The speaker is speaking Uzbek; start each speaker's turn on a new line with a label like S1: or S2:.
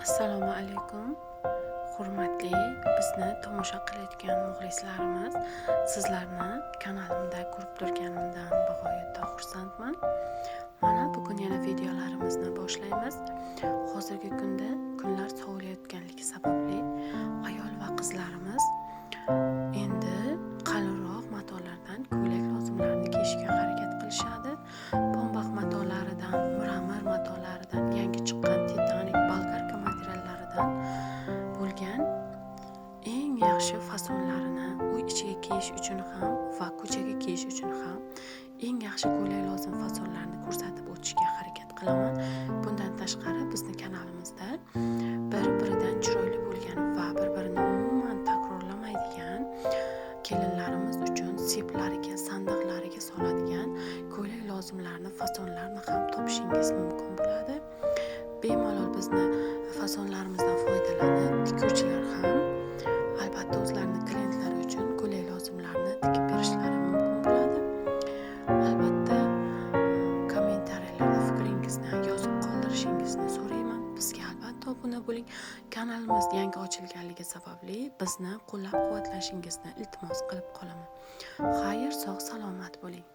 S1: Assalomu alaykum. Hurmatli bizni tomosha qilayotgan muxlislarimiz, sizlarni kanalimda ko'rib turganimdan bag'oyatda xursandman. Mana bugun yana videolarimizni boshlaymiz. Hozirgi kunda kunlar sovulayotganligi sababli ayol va qizlarimiz endi qalinroq matolardan ko'ylak lozimlarini kiyishga harakat qilishadi. Bombax matolaridan, miramir matolaridan, yangi chiqqan Titanik bolgarka materiallaridan bo'lgan eng yaxshi fasonlarini uy ichiga kiyish uchun ham va ko'chaga kiyish uchun ham eng yaxshi ko'ylak lozim fasonlarini ko'rsatib o'tishga harakat qilaman. Bundan tashqari bizni kanalimizda bir-biridan chiroyli bo'lgan va bir-birini umuman takrorlamaydigan kelinlarimiz uchun seplariga, sandiqlariga soladigan ko'ylak lozimlarini, fasonlarini ham topishingiz mumkin bo'ladi. Bemalol bizni fasonlarimizdan foydalanib, tikuvchilar ham albatta o'zlarining klientlari uchun ko'ylak lozimlarini tikib berishlari mumkin bo'ladi. Albatta kommentariyalarda fikringizni yozib qoldirishingizni so'rayman. Bizga albatta obuna bo'ling. Kanalimiz yangi ochilganligi sababli bizni qo'llab-quvvatlashingizni iltimos qilib qolaman. Xayr, sog' salomat bo'ling.